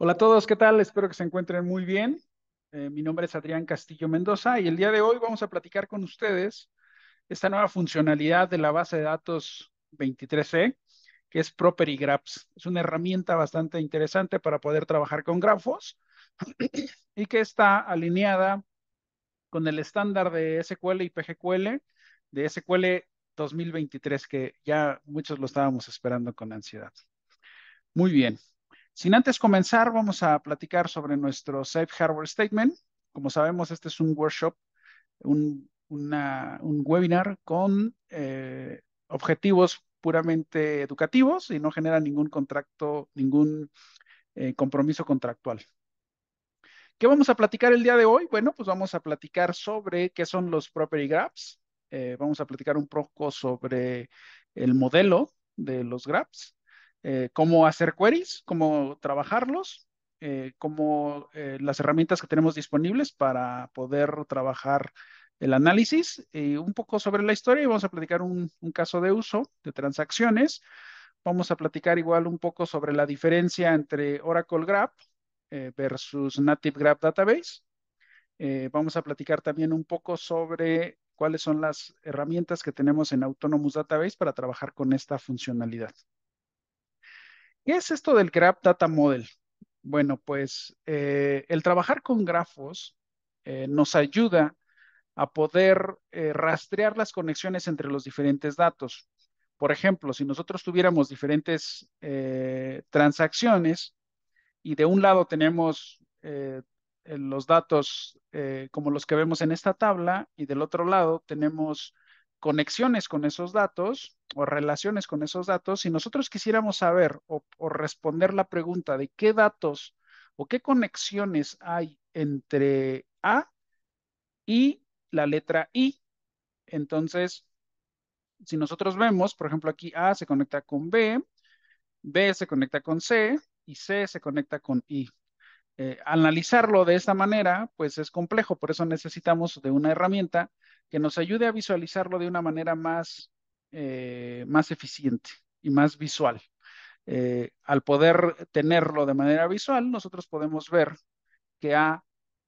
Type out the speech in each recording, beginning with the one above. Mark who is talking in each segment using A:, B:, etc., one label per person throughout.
A: Hola a todos, ¿qué tal? Espero que se encuentren muy bien. Mi nombre es Adrián Castillo Mendoza y el día de hoy vamos a platicar con ustedes esta nueva funcionalidad de la base de datos 23C, que es Property Graphs. Es una herramienta bastante interesante para poder trabajar con grafos y que está alineada con el estándar de SQL y PGQL de SQL 2023, que ya muchos lo estábamos esperando con ansiedad. Muy bien. Sin antes comenzar, vamos a platicar sobre nuestro Safe Harbor Statement. Como sabemos, este es un workshop, un webinar con objetivos puramente educativos y no genera ningún contrato, ningún compromiso contractual. ¿Qué vamos a platicar el día de hoy? Bueno, pues vamos a platicar sobre qué son los Property Graphs. Vamos a platicar un poco sobre el modelo de los graphs, cómo hacer queries, cómo trabajarlos, cómo las herramientas que tenemos disponibles para poder trabajar el análisis y un poco sobre la historia y vamos a platicar un caso de uso de transacciones. Vamos a platicar igual un poco sobre la diferencia entre Oracle Graph versus Native Graph Database. Vamos a platicar también un poco sobre cuáles son las herramientas que tenemos en Autonomous Database para trabajar con esta funcionalidad. ¿Qué es esto del Graph Data Model? Bueno, pues el trabajar con grafos nos ayuda a poder rastrear las conexiones entre los diferentes datos. Por ejemplo, si nosotros tuviéramos diferentes transacciones, y de un lado tenemos los datos como los que vemos en esta tabla y del otro lado tenemos conexiones con esos datos o relaciones con esos datos. Si nosotros quisiéramos saber o responder la pregunta de qué datos o qué conexiones hay entre A y la letra I, entonces, si nosotros vemos, por ejemplo, aquí A se conecta con B, B se conecta con C y C se conecta con I. Analizarlo de esta manera, pues es complejo, por eso necesitamos de una herramienta que nos ayude a visualizarlo de una manera más eficiente y más visual. Al poder tenerlo de manera visual, nosotros podemos ver que A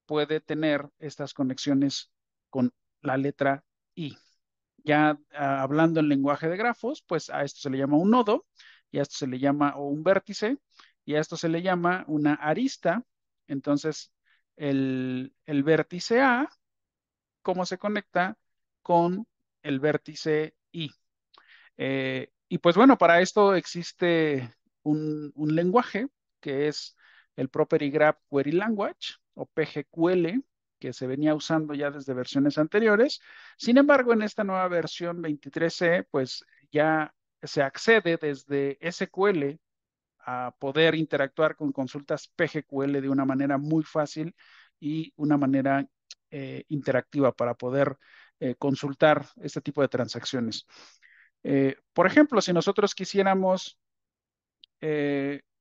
A: puede tener estas conexiones con la letra I. Ya hablando en lenguaje de grafos, pues a esto se le llama un nodo, y a esto se le llama o un vértice, y a esto se le llama una arista. Entonces, el vértice A, ¿cómo se conecta con el vértice I? Y pues bueno, para esto existe un lenguaje que es el Property Graph Query Language o PGQL, que se venía usando ya desde versiones anteriores. Sin embargo, en esta nueva versión 23C, pues ya se accede desde SQL a poder interactuar con consultas PGQL de una manera muy fácil y una manera interactiva para poder consultar este tipo de transacciones. Por ejemplo, si nosotros quisiéramos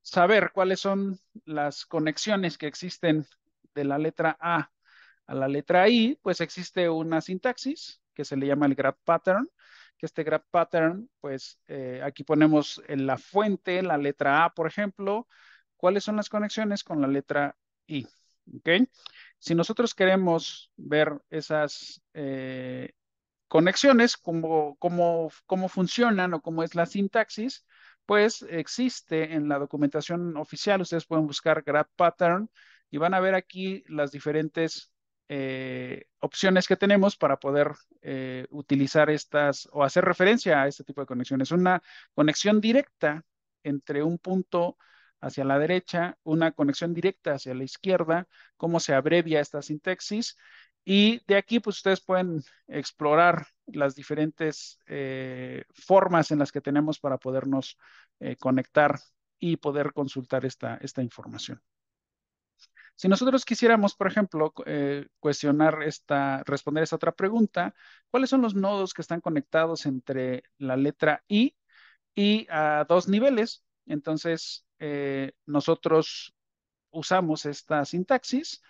A: saber cuáles son las conexiones que existen de la letra A la letra I, pues existe una sintaxis que se le llama el graph pattern, que este graph pattern, pues aquí ponemos en la fuente, la letra A, por ejemplo, cuáles son las conexiones con la letra I. ¿Ok? Si nosotros queremos ver esas conexiones, cómo funcionan o cómo es la sintaxis, pues existe en la documentación oficial. Ustedes pueden buscar graph pattern y van a ver aquí las diferentes opciones que tenemos para poder utilizar estas o hacer referencia a este tipo de conexiones. Una conexión directa entre un punto hacia la derecha, una conexión directa hacia la izquierda, cómo se abrevia esta sintaxis. Y de aquí, pues ustedes pueden explorar las diferentes formas en las que tenemos para podernos conectar y poder consultar esta información. Si nosotros quisiéramos, por ejemplo, responder esta otra pregunta, ¿cuáles son los nodos que están conectados entre la letra I y a dos niveles? Entonces, nosotros usamos esta sintaxis.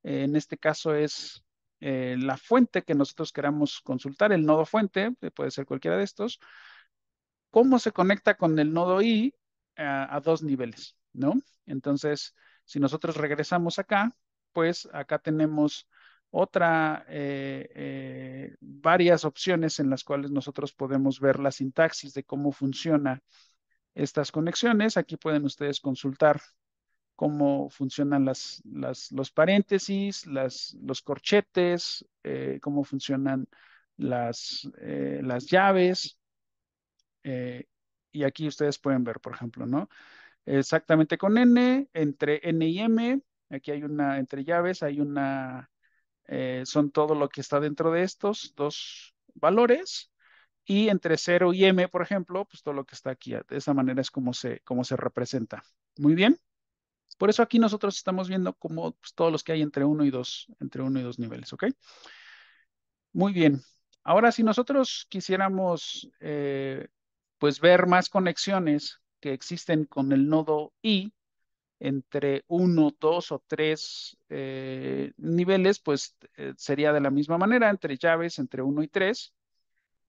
A: En este caso es la fuente que nosotros queramos consultar, el nodo fuente, puede ser cualquiera de estos. ¿Cómo se conecta con el nodo I a dos niveles? ¿No? Entonces, Si nosotros regresamos acá, pues acá tenemos varias opciones en las cuales nosotros podemos ver la sintaxis de cómo funciona estas conexiones. Aquí pueden ustedes consultar cómo funcionan los paréntesis, los corchetes, cómo funcionan las llaves. eh, y aquí ustedes pueden ver, por ejemplo, ¿no? Exactamente con N, entre N y M, aquí hay una, entre llaves, son todo lo que está dentro de estos dos valores. Y entre 0 y M, por ejemplo, pues todo lo que está aquí. De esa manera es como se representa. Muy bien. Por eso aquí nosotros estamos viendo como pues, todos los que hay entre uno y dos niveles, ¿ok? Muy bien. Ahora, si nosotros quisiéramos, pues, ver más conexiones que existen con el nodo I entre uno, dos o tres niveles, pues sería de la misma manera, entre llaves, entre uno y tres,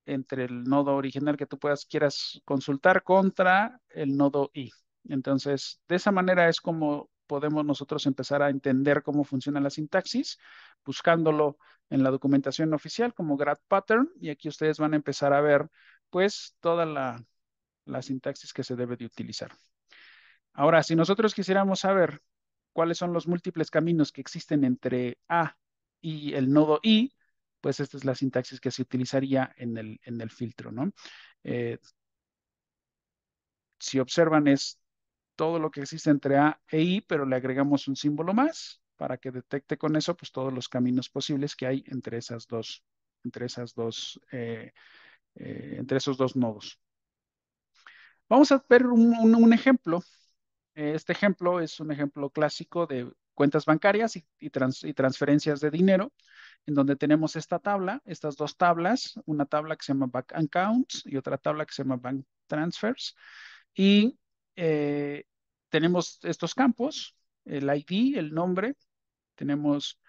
A: entre el nodo original que tú quieras consultar contra el nodo I. Entonces, de esa manera es como podemos nosotros empezar a entender cómo funciona la sintaxis, buscándolo en la documentación oficial como grad pattern, y aquí ustedes van a empezar a ver pues toda la sintaxis que se debe de utilizar. Ahora, si nosotros quisiéramos saber cuáles son los múltiples caminos que existen entre A y el nodo I, pues esta es la sintaxis que se utilizaría en el filtro, ¿no? Eh, si observan es todo lo que existe entre A e I, pero le agregamos un símbolo más para que detecte con eso pues todos los caminos posibles que hay entre esos dos nodos. Vamos a ver un ejemplo. Este ejemplo es un ejemplo clásico de cuentas bancarias y transferencias de dinero, en donde tenemos estas dos tablas, una tabla que se llama Bank Accounts y otra tabla que se llama Bank Transfers. Y eh, tenemos estos campos, el ID, el nombre, tenemos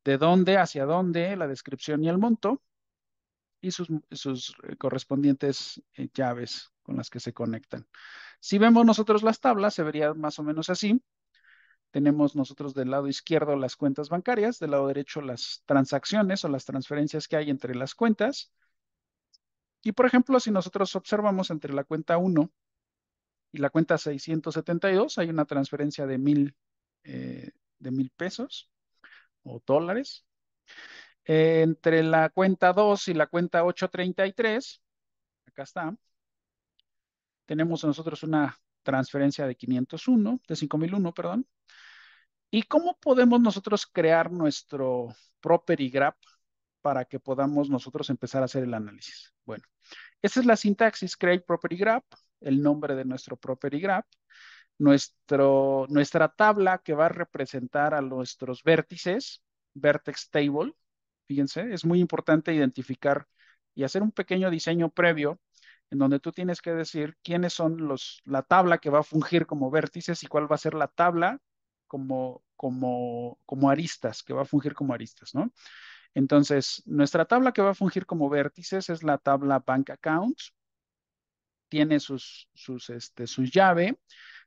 A: de dónde, hacia dónde, la descripción y el monto, y sus correspondientes llaves con las que se conectan. Si vemos nosotros las tablas, se vería más o menos así. Tenemos nosotros del lado izquierdo las cuentas bancarias, del lado derecho las transacciones o las transferencias que hay entre las cuentas. Y por ejemplo, si nosotros observamos entre la cuenta 1 y la cuenta 672, hay una transferencia de 1,000 pesos o dólares. Entre la cuenta 2 y la cuenta 833, acá está, tenemos nosotros una transferencia de 5,001, perdón. ¿Y cómo podemos nosotros crear nuestro property graph para que podamos nosotros empezar a hacer el análisis? Bueno, esta es la sintaxis create property graph, el nombre de nuestro property graph, nuestra tabla que va a representar a nuestros vértices, vertex table. Fíjense, es muy importante identificar y hacer un pequeño diseño previo en donde tú tienes que decir quiénes son la tabla que va a fungir como vértices y cuál va a ser la tabla como aristas, que va a fungir como aristas, ¿no? Entonces, nuestra tabla que va a fungir como vértices es la tabla Bank Accounts. Tiene su llave,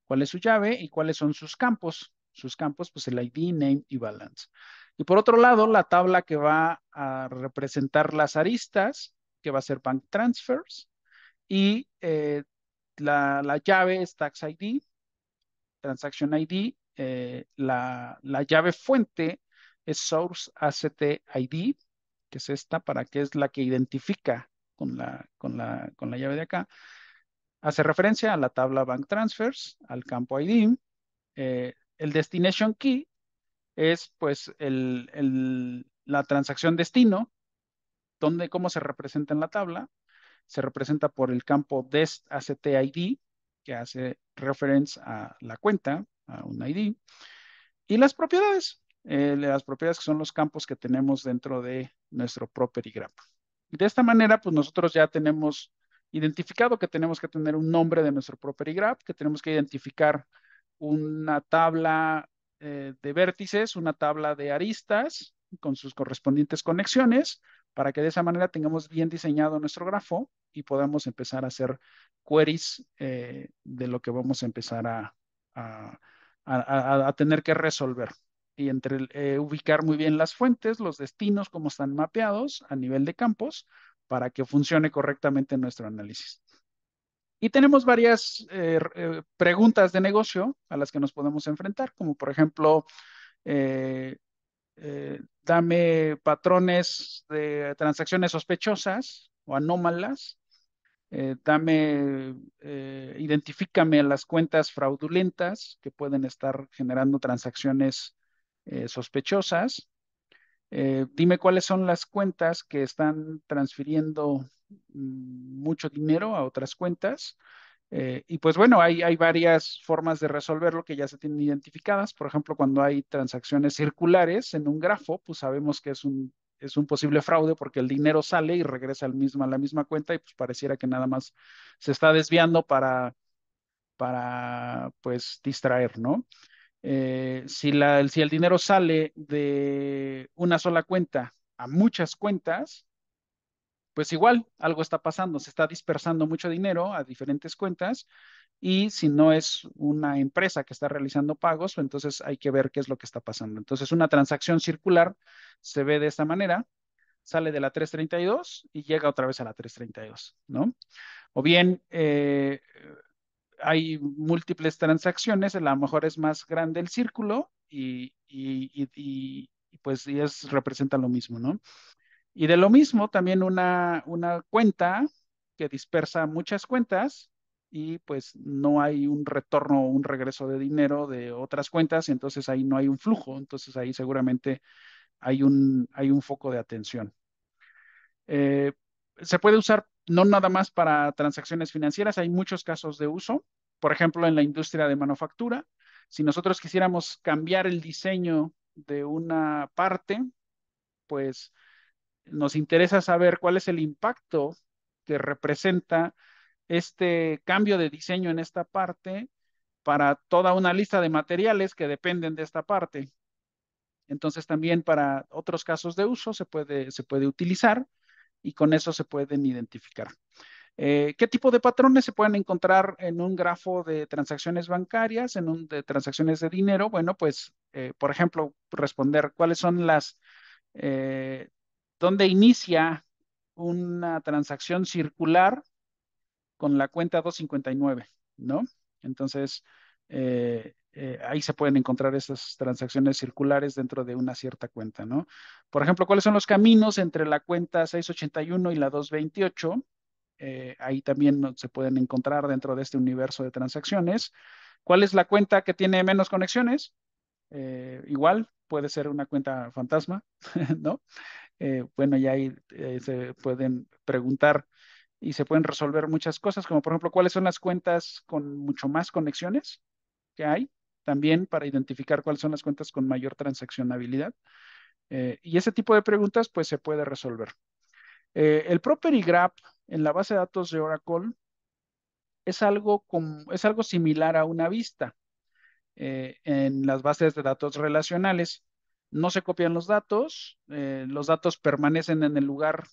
A: cuál es su llave y cuáles son sus campos. Sus campos, pues el ID, name y balance. Y por otro lado, la tabla que va a representar las aristas, que va a ser Bank Transfers, y la llave es Tax ID, Transaction ID, la llave fuente es Source Asset ID, que es esta, que es la que identifica con la llave de acá. Hace referencia a la tabla Bank Transfers, al campo ID. El Destination Key es pues la transacción destino, cómo se representa en la tabla. Se representa por el campo Dest Asset ID, que hace referencia a la cuenta, a un ID. Y las propiedades que son los campos que tenemos dentro de nuestro property graph. De esta manera, pues nosotros ya tenemos identificado que tenemos que tener un nombre de nuestro property graph, que tenemos que identificar una tabla de vértices, una tabla de aristas con sus correspondientes conexiones, para que de esa manera tengamos bien diseñado nuestro grafo y podamos empezar a hacer queries de lo que vamos a empezar a a tener que resolver. Y entre ubicar muy bien las fuentes, los destinos, cómo están mapeados a nivel de campos, para que funcione correctamente nuestro análisis. Y tenemos varias preguntas de negocio a las que nos podemos enfrentar, como por ejemplo, eh, dame patrones de transacciones sospechosas o anómalas, identifícame las cuentas fraudulentas que pueden estar generando transacciones sospechosas. Dime cuáles son las cuentas que están transfiriendo mucho dinero a otras cuentas. Y pues bueno, hay varias formas de resolverlo que ya se tienen identificadas. Por ejemplo, cuando hay transacciones circulares en un grafo, pues sabemos que es un posible fraude porque el dinero sale y regresa a la misma cuenta y pues pareciera que nada más se está desviando para pues distraer, ¿no? Si el dinero sale de una sola cuenta a muchas cuentas, pues igual algo está pasando, se está dispersando mucho dinero a diferentes cuentas y si no es una empresa que está realizando pagos, pues entonces hay que ver qué es lo que está pasando. Entonces una transacción circular se ve de esta manera, sale de la 332 y llega otra vez a la 332, ¿no? O bien hay múltiples transacciones, a lo mejor es más grande el círculo pues representa lo mismo, ¿no? Y de lo mismo, también una cuenta que dispersa muchas cuentas y pues no hay un retorno o un regreso de dinero de otras cuentas, y entonces ahí no hay un flujo, entonces ahí seguramente hay un foco de atención. Eh, Se puede usar no nada más para transacciones financieras, hay muchos casos de uso. Por ejemplo, en la industria de manufactura, si nosotros quisiéramos cambiar el diseño de una parte, pues nos interesa saber cuál es el impacto que representa este cambio de diseño en esta parte para toda una lista de materiales que dependen de esta parte. Entonces también para otros casos de uso se puede utilizar y con eso se pueden identificar. ¿Qué tipo de patrones se pueden encontrar en un grafo de transacciones bancarias, de transacciones de dinero? Bueno, pues, por ejemplo, responder cuáles son eh, dónde inicia una transacción circular con la cuenta 259, ¿no? Entonces, ahí se pueden encontrar esas transacciones circulares dentro de una cierta cuenta, ¿no? Por ejemplo, ¿cuáles son los caminos entre la cuenta 681 y la 228? Ahí también se pueden encontrar dentro de este universo de transacciones. ¿Cuál es la cuenta que tiene menos conexiones? Igual puede ser una cuenta fantasma, ¿no? Bueno, ya ahí se pueden preguntar y se pueden resolver muchas cosas, como por ejemplo, ¿cuáles son las cuentas con mucho más conexiones que hay? También para identificar cuáles son las cuentas con mayor transaccionabilidad. Y ese tipo de preguntas, pues se puede resolver. El Property Graph en la base de datos de Oracle es algo similar a una vista en las bases de datos relacionales. No se copian los datos permanecen en el lugar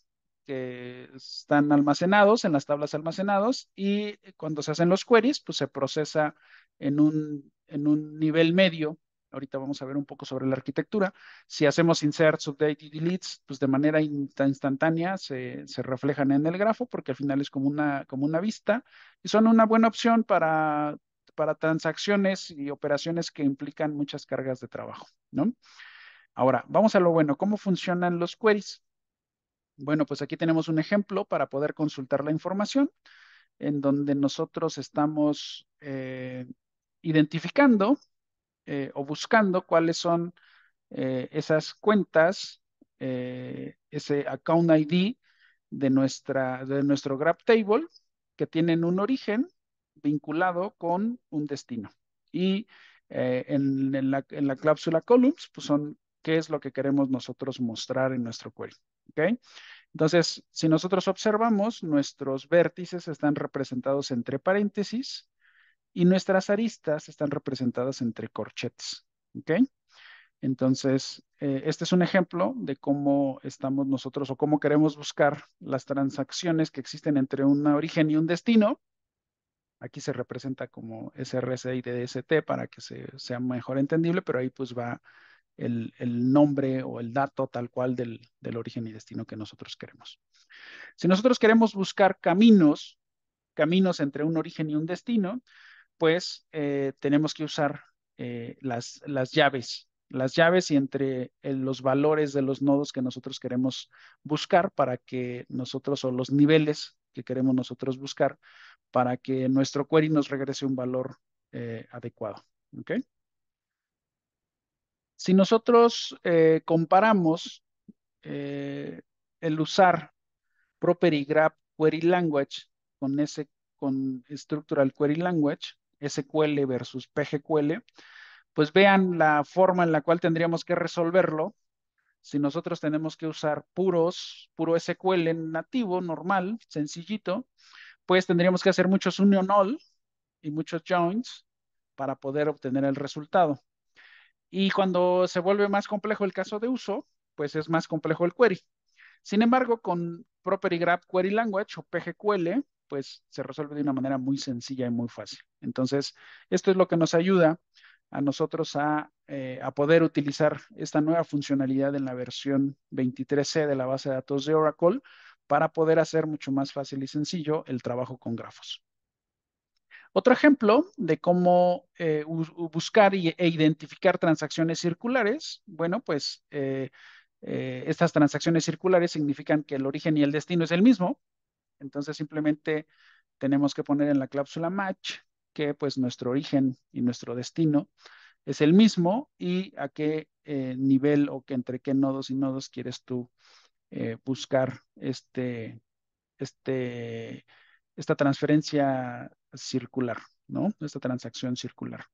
A: que están almacenados, en las tablas almacenados, y cuando se hacen los queries, pues se procesa en un nivel medio. Ahorita vamos a ver un poco sobre la arquitectura. Si hacemos inserts, update y deletes, pues de manera instantánea se reflejan en el grafo, porque al final es como una vista, y son una buena opción para transacciones y operaciones que implican muchas cargas de trabajo, ¿no? Ahora, vamos a lo bueno. ¿Cómo funcionan los queries? Bueno, pues aquí tenemos un ejemplo para poder consultar la información en donde nosotros estamos identificando o buscando cuáles son esas cuentas, ese account ID de nuestro Graph Table que tienen un origen vinculado con un destino. Y en la cláusula columns, pues son qué es lo que queremos nosotros mostrar en nuestro query. ¿Ok? Entonces, si nosotros observamos, nuestros vértices están representados entre paréntesis y nuestras aristas están representadas entre corchetes. ¿Ok? Entonces, este es un ejemplo de cómo estamos nosotros o cómo queremos buscar las transacciones que existen entre un origen y un destino. Aquí se representa como SRC y DST para que sea mejor entendible, pero ahí pues va el nombre o el dato tal cual del origen y destino que nosotros queremos. Si nosotros queremos buscar caminos entre un origen y un destino, pues tenemos que usar las llaves y entre los valores de los nodos que nosotros queremos buscar para que nosotros, o los niveles que queremos nosotros buscar, para que nuestro query nos regrese un valor adecuado. ¿Ok? Si nosotros comparamos eh, el usar Property Graph Query Language con Structural Query Language, SQL versus PGQL, pues vean la forma en la cual tendríamos que resolverlo. Si nosotros tenemos que usar puro SQL nativo, normal, sencillito, pues tendríamos que hacer muchos union all y muchos joins para poder obtener el resultado. Y cuando se vuelve más complejo el caso de uso, pues es más complejo el query. Sin embargo, con Property Graph Query Language o PGQL, pues se resuelve de una manera muy sencilla y muy fácil. Entonces, esto es lo que nos ayuda a nosotros a poder utilizar esta nueva funcionalidad en la versión 23C de la base de datos de Oracle para poder hacer mucho más fácil y sencillo el trabajo con grafos. Otro ejemplo de cómo buscar e identificar transacciones circulares, bueno, pues estas transacciones circulares significan que el origen y el destino es el mismo, entonces simplemente tenemos que poner en la cláusula match que pues nuestro origen y nuestro destino es el mismo y a qué nivel o que entre qué nodos y nodos quieres tú buscar este, esta transferencia circular, ¿no? Esta transacción circular.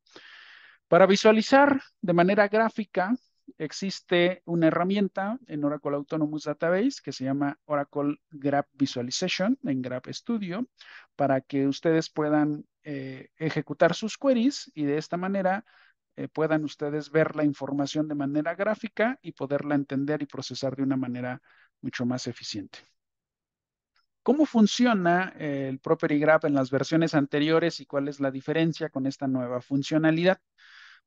A: Para visualizar de manera gráfica, existe una herramienta en Oracle Autonomous Database que se llama Oracle Graph Visualization en Graph Studio para que ustedes puedan ejecutar sus queries y de esta manera puedan ustedes ver la información de manera gráfica y poderla entender y procesar de una manera mucho más eficiente. ¿Cómo funciona el Property Graph en las versiones anteriores y cuál es la diferencia con esta nueva funcionalidad?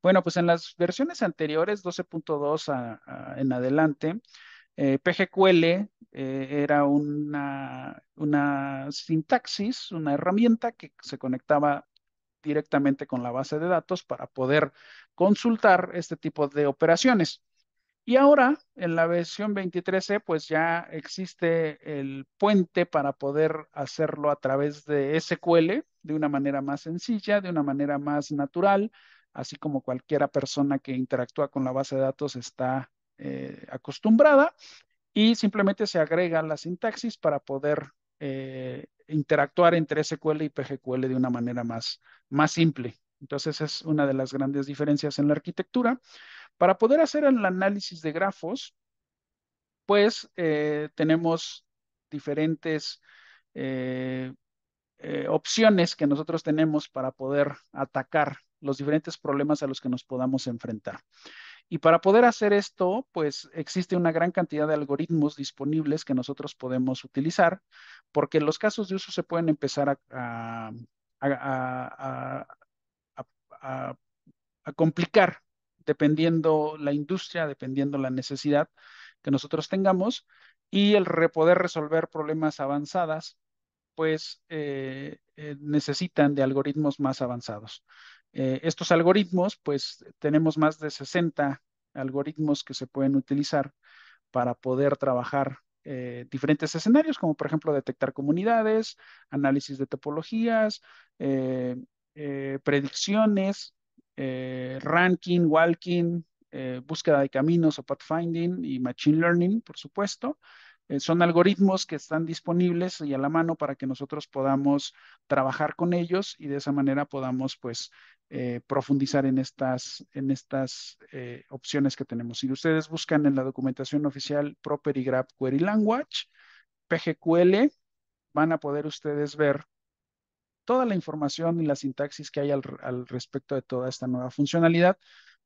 A: Bueno, pues en las versiones anteriores, 12.2 en adelante, PGQL era una sintaxis, una herramienta que se conectaba directamente con la base de datos para poder consultar este tipo de operaciones. Y ahora, en la versión 23C, pues ya existe el puente para poder hacerlo a través de SQL de una manera más sencilla, de una manera más natural, así como cualquiera persona que interactúa con la base de datos está acostumbrada, y simplemente se agrega la sintaxis para poder interactuar entre SQL y PGQL de una manera más simple. Entonces, es una de las grandes diferencias en la arquitectura. Para poder hacer el análisis de grafos, pues tenemos diferentes eh, opciones que nosotros tenemos para poder atacar los diferentes problemas a los que nos podamos enfrentar. Y para poder hacer esto, pues existe una gran cantidad de algoritmos disponibles que nosotros podemos utilizar, porque los casos de uso se pueden empezar a- a- a- a complicar dependiendo la industria, dependiendo la necesidad que nosotros tengamos y poder resolver problemas avanzadas, pues necesitan de algoritmos más avanzados. Estos algoritmos, pues tenemos más de 60 algoritmos que se pueden utilizar para poder trabajar diferentes escenarios, como por ejemplo detectar comunidades, análisis de topologías, eh, predicciones, ranking, walking, búsqueda de caminos o pathfinding y machine learning, por supuesto. Son algoritmos que están disponibles y a la mano para que nosotros podamos trabajar con ellos y de esa manera podamos, pues, profundizar en estas opciones que tenemos. Si ustedes buscan en la documentación oficial Property Graph Query Language, PGQL, van a poder ustedes ver toda la información y la sintaxis que hay al respecto de toda esta nueva funcionalidad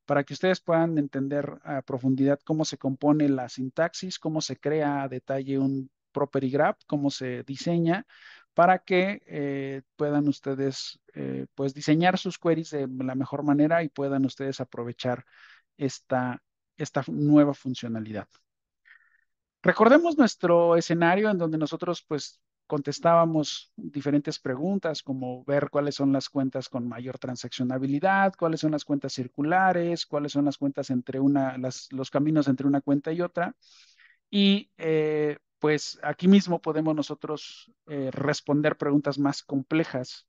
A: para que ustedes puedan entender a profundidad cómo se compone la sintaxis, cómo se crea a detalle un property graph, cómo se diseña, para que puedan ustedes pues diseñar sus queries de la mejor manera y puedan ustedes aprovechar esta, esta nueva funcionalidad. Recordemos nuestro escenario en donde nosotros pues contestábamos diferentes preguntas como ver cuáles son las cuentas con mayor transaccionabilidad, cuáles son las cuentas circulares, cuáles son las cuentas entre los caminos entre una cuenta y otra. Y pues aquí mismo podemos nosotros responder preguntas más complejas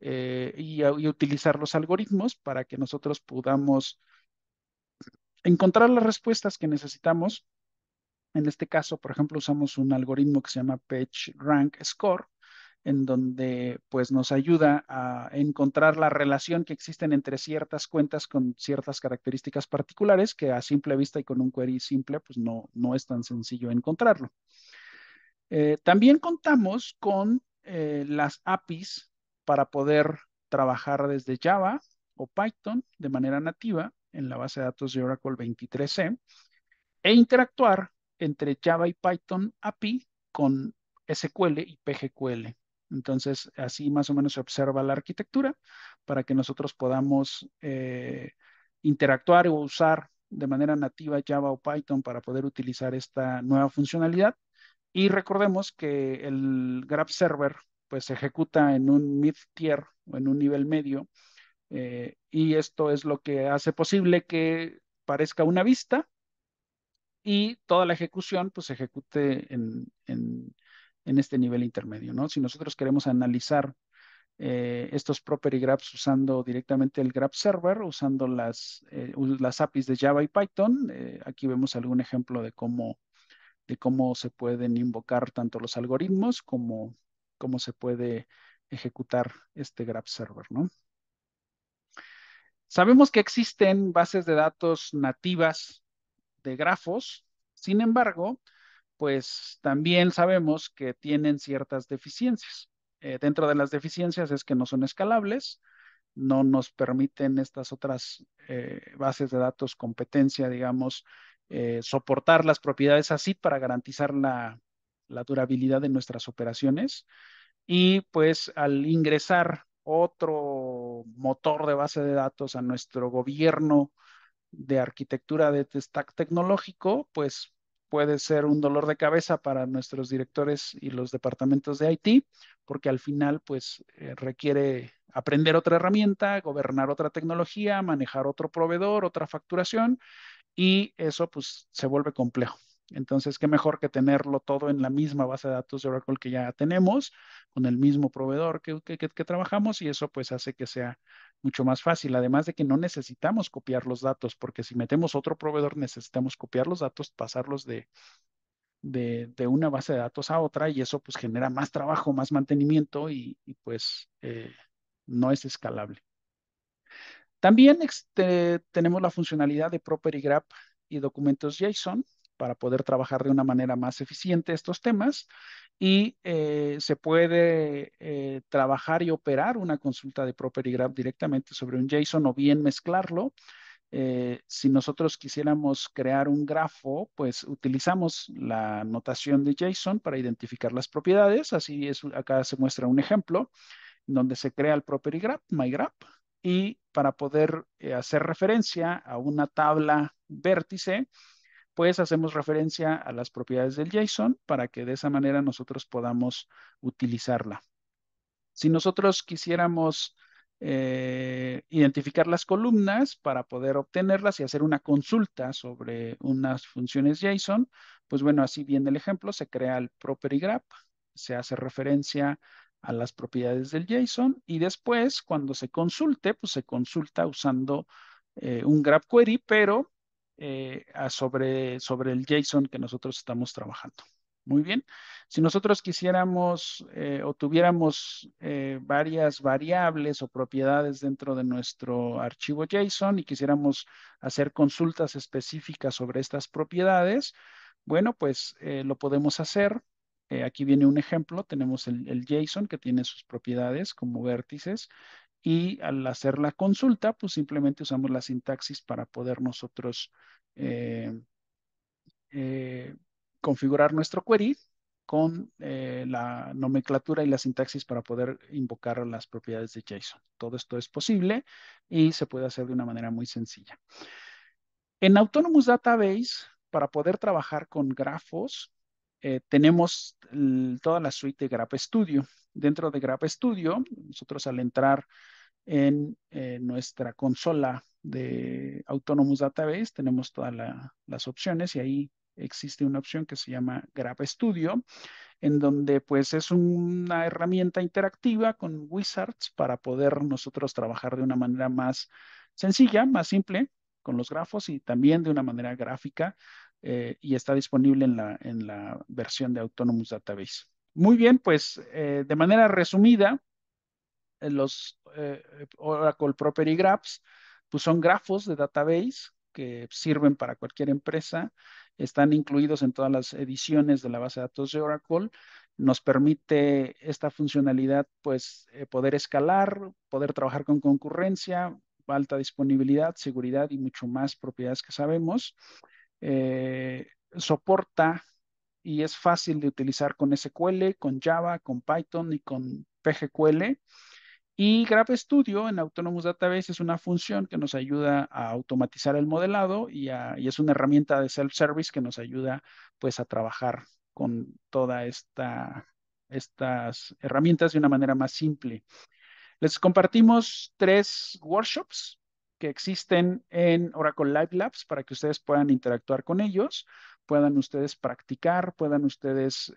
A: y utilizar los algoritmos para que nosotros podamos encontrar las respuestas que necesitamos. En este caso, por ejemplo, usamos un algoritmo que se llama PageRank Score, en donde pues nos ayuda a encontrar la relación que existen entre ciertas cuentas con ciertas características particulares que a simple vista y con un query simple pues no es tan sencillo encontrarlo. También contamos con las APIs para poder trabajar desde Java o Python de manera nativa en la base de datos de Oracle 23c e interactuar entre Java y Python API con SQL y PGQL. Entonces, así más o menos se observa la arquitectura para que nosotros podamos interactuar o usar de manera nativa Java o Python para poder utilizar esta nueva funcionalidad. Y recordemos que el Graph Server pues se ejecuta en un mid-tier o en un nivel medio y esto es lo que hace posible que parezca una vista y toda la ejecución pues se ejecute en este nivel intermedio, ¿no? Si nosotros queremos analizar estos property graphs usando directamente el graph server, usando las APIs de Java y Python, aquí vemos algún ejemplo de cómo se pueden invocar tanto los algoritmos como cómo se puede ejecutar este graph server, ¿no? Sabemos que existen bases de datos nativas de grafos, sin embargo, pues también sabemos que tienen ciertas deficiencias. Dentro de las deficiencias es que no son escalables, no nos permiten estas otras bases de datos competencia, digamos, soportar las propiedades así para garantizar la durabilidad de nuestras operaciones. Y pues al ingresar otro motor de base de datos a nuestro gobierno de arquitectura de stack tecnológico, pues puede ser un dolor de cabeza para nuestros directores y los departamentos de IT, porque al final, pues, requiere aprender otra herramienta, gobernar otra tecnología, manejar otro proveedor, otra facturación, y eso, pues, se vuelve complejo. Entonces, qué mejor que tenerlo todo en la misma base de datos de Oracle que ya tenemos, con el mismo proveedor que trabajamos, y eso pues hace que sea mucho más fácil. Además de que no necesitamos copiar los datos, porque si metemos otro proveedor necesitamos copiar los datos, pasarlos de una base de datos a otra, y eso pues genera más trabajo, más mantenimiento y pues no es escalable. También tenemos la funcionalidad de Property Graph y documentos JSON para poder trabajar de una manera más eficiente estos temas y se puede trabajar y operar una consulta de Property Graph directamente sobre un JSON o bien mezclarlo. Si nosotros quisiéramos crear un grafo, pues utilizamos la notación de JSON para identificar las propiedades. Así es, acá se muestra un ejemplo donde se crea el property graph, mygraph, y para poder hacer referencia a una tabla vértice, pues hacemos referencia a las propiedades del JSON para que de esa manera nosotros podamos utilizarla. Si nosotros quisiéramos identificar las columnas para poder obtenerlas y hacer una consulta sobre unas funciones JSON, pues bueno, así viene el ejemplo, se crea el property graph, se hace referencia a las propiedades del JSON y después cuando se consulte, pues se consulta usando un graph query, pero sobre el JSON que nosotros estamos trabajando. Muy bien. Si nosotros quisiéramos o tuviéramos varias variables o propiedades dentro de nuestro archivo JSON y quisiéramos hacer consultas específicas sobre estas propiedades, bueno, pues lo podemos hacer. Aquí viene un ejemplo. Tenemos el JSON que tiene sus propiedades como vértices y al hacer la consulta, pues simplemente usamos la sintaxis para poder nosotros eh, configurar nuestro query con la nomenclatura y la sintaxis para poder invocar las propiedades de JSON. Todo esto es posible y se puede hacer de una manera muy sencilla. En Autonomous Database, para poder trabajar con grafos, tenemos toda la suite de Graph Studio. Dentro de Graph Studio, nosotros al entrar en nuestra consola de Autonomous Database, tenemos todas las opciones y ahí existe una opción que se llama Graph Studio, en donde pues es una herramienta interactiva con wizards para poder nosotros trabajar de una manera más sencilla, más simple con los grafos y también de una manera gráfica y está disponible en la versión de Autonomous Database. Muy bien, pues de manera resumida, los Oracle Property Graphs, pues son grafos de database que sirven para cualquier empresa, están incluidos en todas las ediciones de la base de datos de Oracle, nos permite esta funcionalidad, pues, poder escalar, poder trabajar con concurrencia, alta disponibilidad, seguridad y mucho más propiedades que sabemos. Eh, soporta y es fácil de utilizar con SQL, con Java, con Python y con PGQL. Y Graph Studio en Autonomous Database es una función que nos ayuda a automatizar el modelado y es una herramienta de self-service que nos ayuda pues a trabajar con todas estas herramientas de una manera más simple. Les compartimos 3 workshops que existen en Oracle Live Labs para que ustedes puedan interactuar con ellos, puedan ustedes practicar, puedan ustedes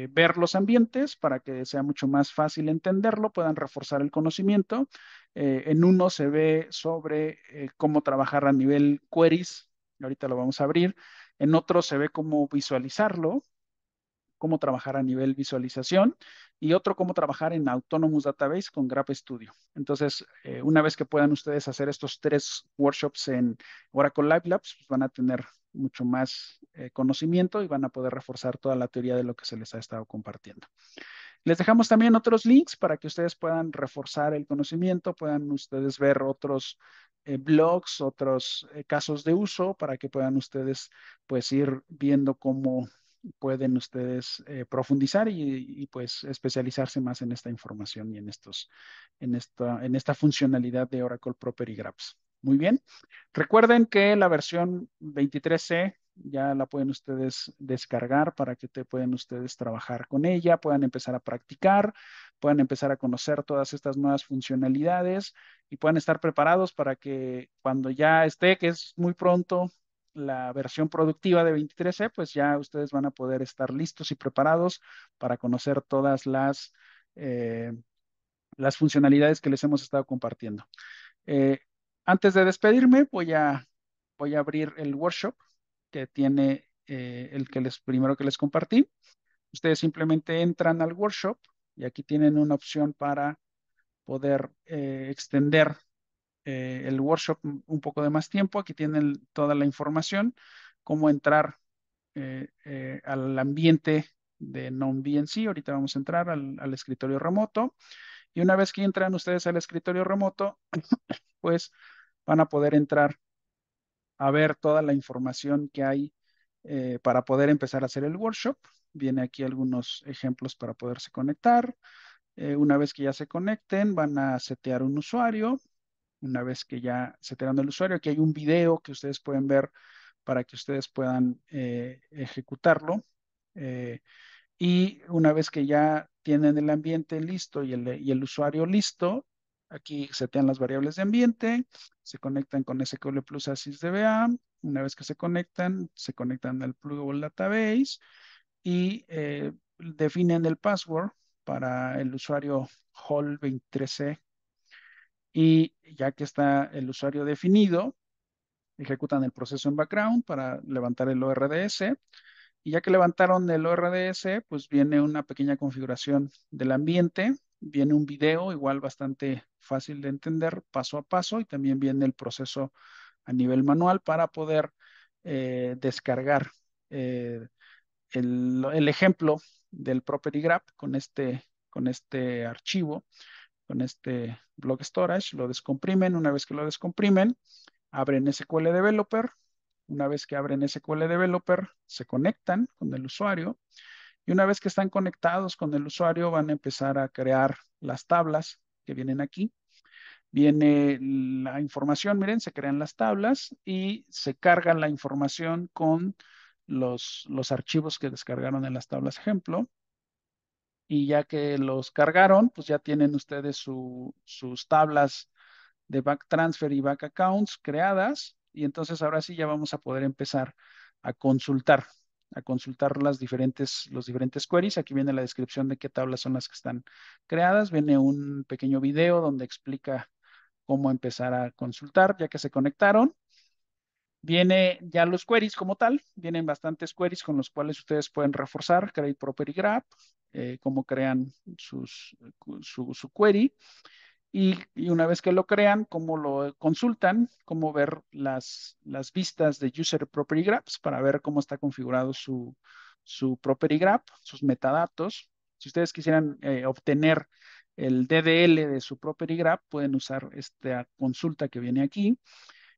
A: ver los ambientes para que sea mucho más fácil entenderlo, puedan reforzar el conocimiento. En uno se ve sobre cómo trabajar a nivel queries, ahorita lo vamos a abrir. En otro se ve cómo visualizarlo, cómo trabajar a nivel visualización y otro cómo trabajar en Autonomous Database con Graph Studio. Entonces, una vez que puedan ustedes hacer estos 3 workshops en Oracle Live Labs, pues van a tener mucho más conocimiento y van a poder reforzar toda la teoría de lo que se les ha estado compartiendo. Les dejamos también otros links para que ustedes puedan reforzar el conocimiento, puedan ustedes ver otros blogs, otros casos de uso para que puedan ustedes pues ir viendo cómo pueden ustedes profundizar pues especializarse más en esta información y en esta funcionalidad de Oracle Property Graphs. Muy bien. Recuerden que la versión 23C ya la pueden ustedes descargar para que puedan ustedes trabajar con ella, puedan empezar a practicar, puedan empezar a conocer todas estas nuevas funcionalidades y puedan estar preparados para que cuando ya esté, que es muy pronto, la versión productiva de 23C, pues ya ustedes van a poder estar listos y preparados para conocer todas las funcionalidades que les hemos estado compartiendo. Eh, Antes de despedirme, voy a abrir el workshop que tiene el que primero que les compartí. Ustedes simplemente entran al workshop y aquí tienen una opción para poder extender el workshop un poco de más tiempo. Aquí tienen toda la información, cómo entrar al ambiente de non-VNC. Ahorita vamos a entrar al escritorio remoto. Y una vez que entran ustedes al escritorio remoto, pues van a poder entrar a ver toda la información que hay para poder empezar a hacer el workshop. Viene aquí algunos ejemplos para poderse conectar. Una vez que ya se conecten, van a setear un usuario. Una vez que ya setearon el usuario, aquí hay un video que ustedes pueden ver para que ustedes puedan ejecutarlo. Eh, y una vez que ya tienen el ambiente listo y el usuario listo, aquí setean las variables de ambiente, se conectan con SQL Plus ASYS DBA. Una vez que se conectan al Plugable Database y definen el password para el usuario Hall23C. Y ya que está el usuario definido, ejecutan el proceso en background para levantar el ORDS. Y ya que levantaron el ORDS, pues viene una pequeña configuración del ambiente, viene un video igual bastante fácil de entender, paso a paso, y también viene el proceso a nivel manual para poder descargar eh, el ejemplo del Property Graph con este archivo, con este block storage, lo descomprimen. Una vez que lo descomprimen, abren SQL Developer. Una vez que abren SQL Developer, se conectan con el usuario y una vez que están conectados con el usuario, van a empezar a crear las tablas que vienen aquí. Viene la información, miren, se crean las tablas y se carga la información con los archivos que descargaron en las tablas ejemplo. Y ya que los cargaron, pues ya tienen ustedes sus tablas de back transfer y back accounts creadas. Y entonces ahora sí ya vamos a poder empezar a consultar, a consultar los diferentes queries. Aquí viene la descripción de qué tablas son las que están creadas. Viene un pequeño video donde explica cómo empezar a consultar ya que se conectaron. Viene ya los queries como tal, vienen bastantes queries con los cuales ustedes pueden reforzar, create property graph, cómo crean su query y una vez que lo crean, cómo lo consultan, cómo ver las vistas de user property graphs para ver cómo está configurado su property graph, sus metadatos. Si ustedes quisieran obtener el DDL de su property graph, pueden usar esta consulta que viene aquí.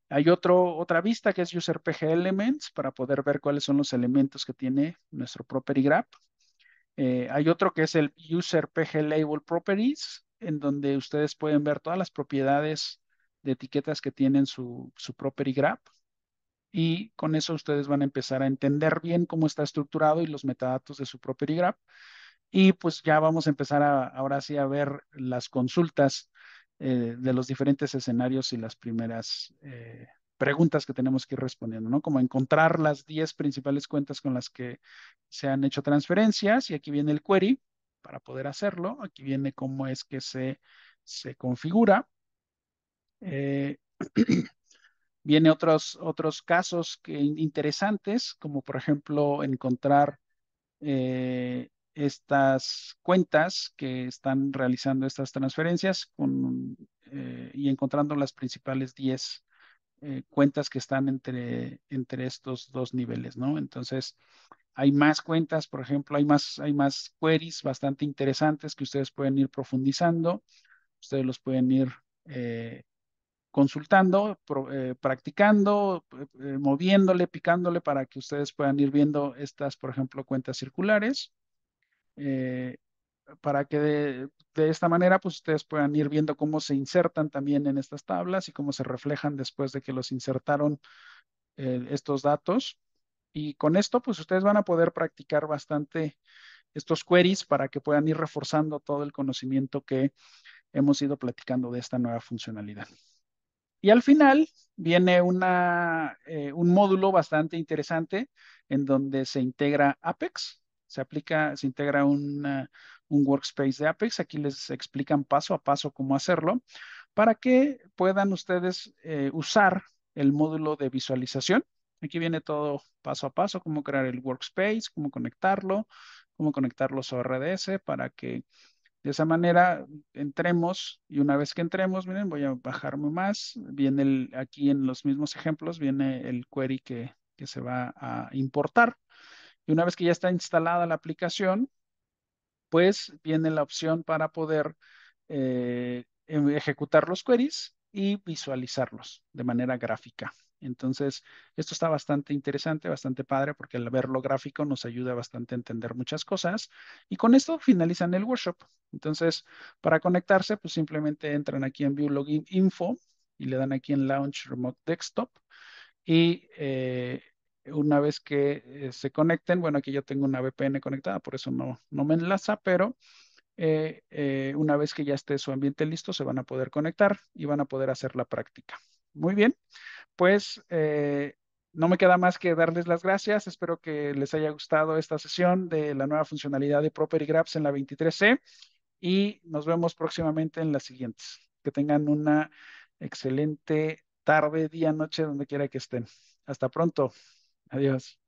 A: Hay otra vista que es User PG Elements para poder ver cuáles son los elementos que tiene nuestro Property Graph. Hay otro que es el User PG Label Properties, en donde ustedes pueden ver todas las propiedades de etiquetas que tienen su Property Graph. Y con eso ustedes van a empezar a entender bien cómo está estructurado y los metadatos de su Property Graph. Y pues ya vamos a empezar ahora sí a ver las consultas de los diferentes escenarios y las primeras preguntas que tenemos que ir respondiendo, ¿no? Como encontrar las 10 principales cuentas con las que se han hecho transferencias y aquí viene el query para poder hacerlo. Aquí viene cómo es que se configura. Eh, Viene otros casos interesantes, como por ejemplo encontrar estas cuentas que están realizando estas transferencias y encontrando las principales 10 cuentas que están entre estos dos niveles, ¿no? Entonces, hay más cuentas, por ejemplo, hay más queries bastante interesantes que ustedes pueden ir profundizando, ustedes los pueden ir eh, consultando, practicando, moviéndole, picándole para que ustedes puedan ir viendo estas, por ejemplo, cuentas circulares eh, para que de esta manera pues ustedes puedan ir viendo cómo se insertan también en estas tablas y cómo se reflejan después de que los insertaron estos datos. Y con esto pues ustedes van a poder practicar bastante estos queries para que puedan ir reforzando todo el conocimiento que hemos ido platicando de esta nueva funcionalidad. Y al final viene un módulo bastante interesante en donde se integra Apex, se integra un workspace de Apex. Aquí les explican paso a paso cómo hacerlo para que puedan ustedes usar el módulo de visualización. Aquí viene todo paso a paso, cómo crear el workspace, cómo conectarlo a su RDS para que de esa manera entremos y una vez que entremos, miren, voy a bajarme más. Viene aquí en los mismos ejemplos, viene el query que se va a importar. Y una vez que ya está instalada la aplicación, pues viene la opción para poder ejecutar los queries y visualizarlos de manera gráfica. Entonces, esto está bastante interesante, bastante padre, porque al verlo gráfico nos ayuda bastante a entender muchas cosas. Y con esto finalizan el workshop. Entonces, para conectarse, pues simplemente entran aquí en View Login Info y le dan aquí en Launch Remote Desktop. Y una vez que se conecten, bueno, aquí yo tengo una VPN conectada, por eso no me enlaza, pero una vez que ya esté su ambiente listo, se van a poder conectar y van a poder hacer la práctica. Muy bien, pues no me queda más que darles las gracias. Espero que les haya gustado esta sesión de la nueva funcionalidad de Property Graphs en la 23C y nos vemos próximamente en las siguientes. Que tengan una excelente tarde, día, noche, donde quiera que estén. Hasta pronto. Adiós.